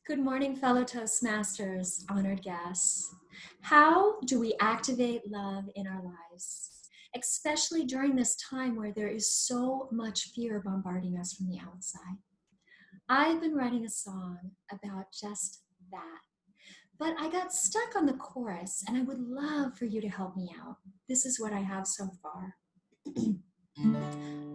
Good morning, fellow Toastmasters, honored guests. How do we activate love in our lives, especially during this time where there is so much fear bombarding us from the outside? I've been writing a song about just that, but I got stuck on the chorus and I would love for you to help me out. This is what I have so far.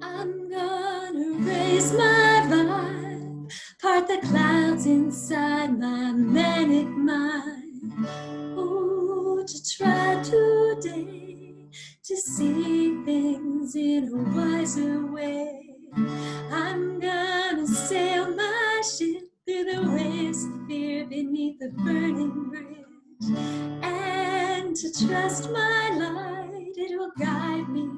I'm gonna raise my vibe, part the clouds inside my manic mind. Oh, to try today to see things in a wiser way. I'm gonna sail my ship through the waves of fear beneath the burning bridge, and to trust my light, it will guide me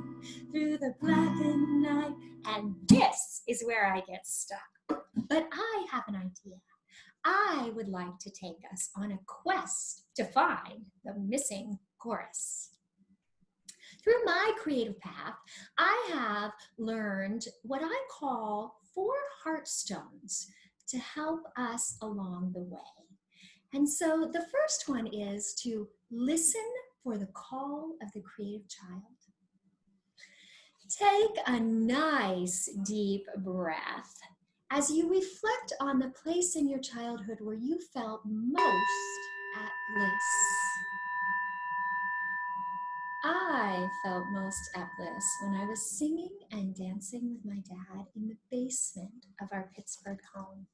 through the blackened night. And this is where I get stuck. But I have an idea. I would like to take us on a quest to find the missing chorus. Through my creative path, I have learned what I call 4 heartstones to help us along the way. And so the first one is to listen for the call of the creative child. Take a nice deep breath as you reflect on the place in your childhood where you felt most at bliss. I felt most at bliss when I was singing and dancing with my dad in the basement of our Pittsburgh home.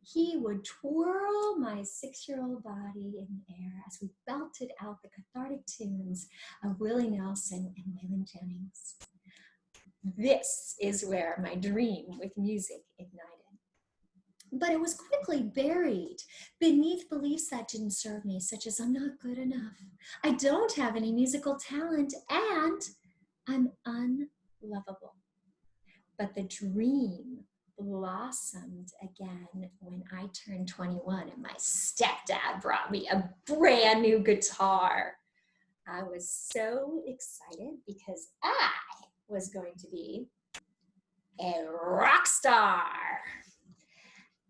He would twirl my 6-year-old body in the air as we belted out the cathartic tunes of Willie Nelson and Waylon Jennings. This is where my dream with music ignited. But it was quickly buried beneath beliefs that didn't serve me, such as I'm not good enough, I don't have any musical talent, and I'm unlovable. But the dream blossomed again when I turned 21 and my stepdad brought me a brand new guitar. I was so excited because I was going to be a rock star.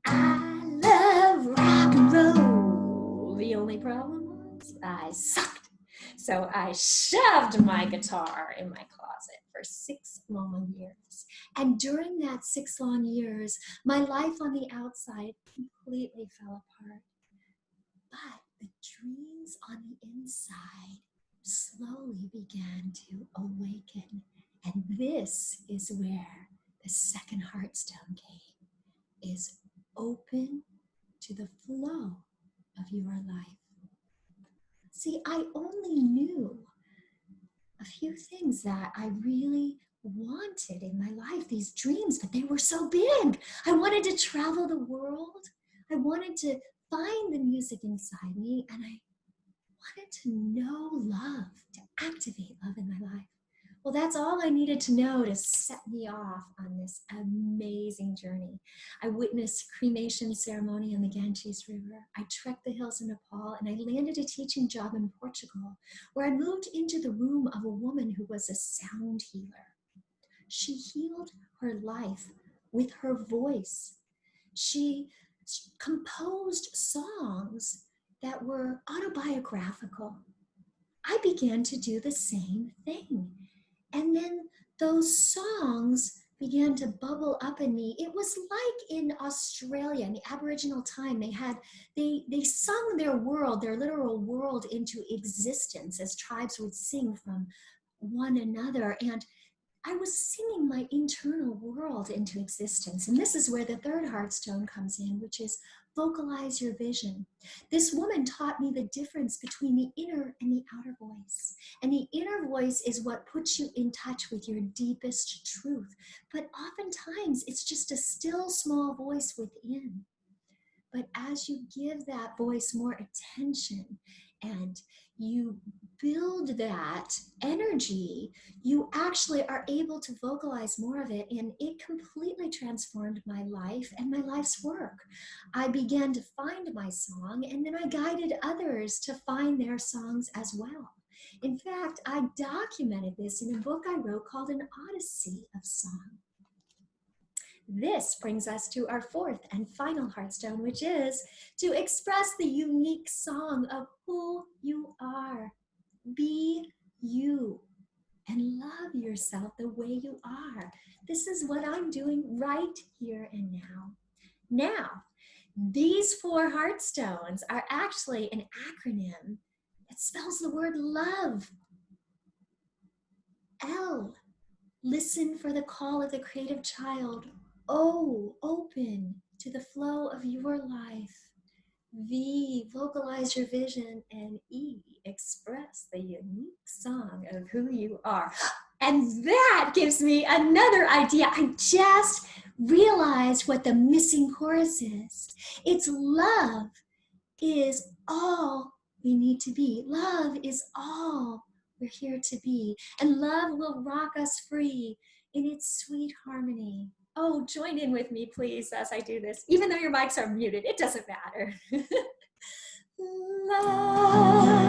I love rock and roll. The only problem was I sucked. So I shoved my guitar in my closet for 6 long years. And during that 6 long years, my life on the outside completely fell apart. But the dreams on the inside slowly began to awaken. And this is where the second heartstone came, is open to the flow of your life. See, I only knew a few things that I really wanted in my life, these dreams, but they were so big. I wanted to travel the world. I wanted to find the music inside me, and I wanted to know love, to activate love in my life. Well, that's all I needed to know to set me off on this amazing journey. I witnessed cremation ceremony on the Ganges River. I trekked the hills in Nepal, and I landed a teaching job in Portugal, where I moved into the room of a woman who was a sound healer. She healed her life with her voice. She composed songs that were autobiographical. I began to do the same thing. And then those songs began to bubble up in me. It was like in Australia, in the Aboriginal time, they sung their world, their literal world, into existence as tribes would sing from one another. And I was singing my internal world into existence. And this is where the third heartstone comes in, which is vocalize your vision. This woman taught me the difference between the inner and the outer voice. And the inner voice is what puts you in touch with your deepest truth. But oftentimes it's just a still small voice within. But as you give that voice more attention and you build that energy, you actually are able to vocalize more of it, and it completely transformed my life and my life's work. I began to find my song, and then I guided others to find their songs as well. In fact, I documented this in a book I wrote called An Odyssey of Song. This brings us to our fourth and final heartstone, which is to express the unique song of who you are. Be you and love yourself the way you are. This is what I'm doing right here and now. Now, these 4 heartstones are actually an acronym that spells the word love. L, listen for the call of the creative child. O, open to the flow of your life. V, vocalize your vision. And E, express the unique song of who you are. And that gives me another idea. I just realized what the missing chorus is. It's love is all we need to be. Love is all we're here to be. And love will rock us free in its sweet harmony. Oh, join in with me, please, as I do this. Even though your mics are muted, it doesn't matter. Love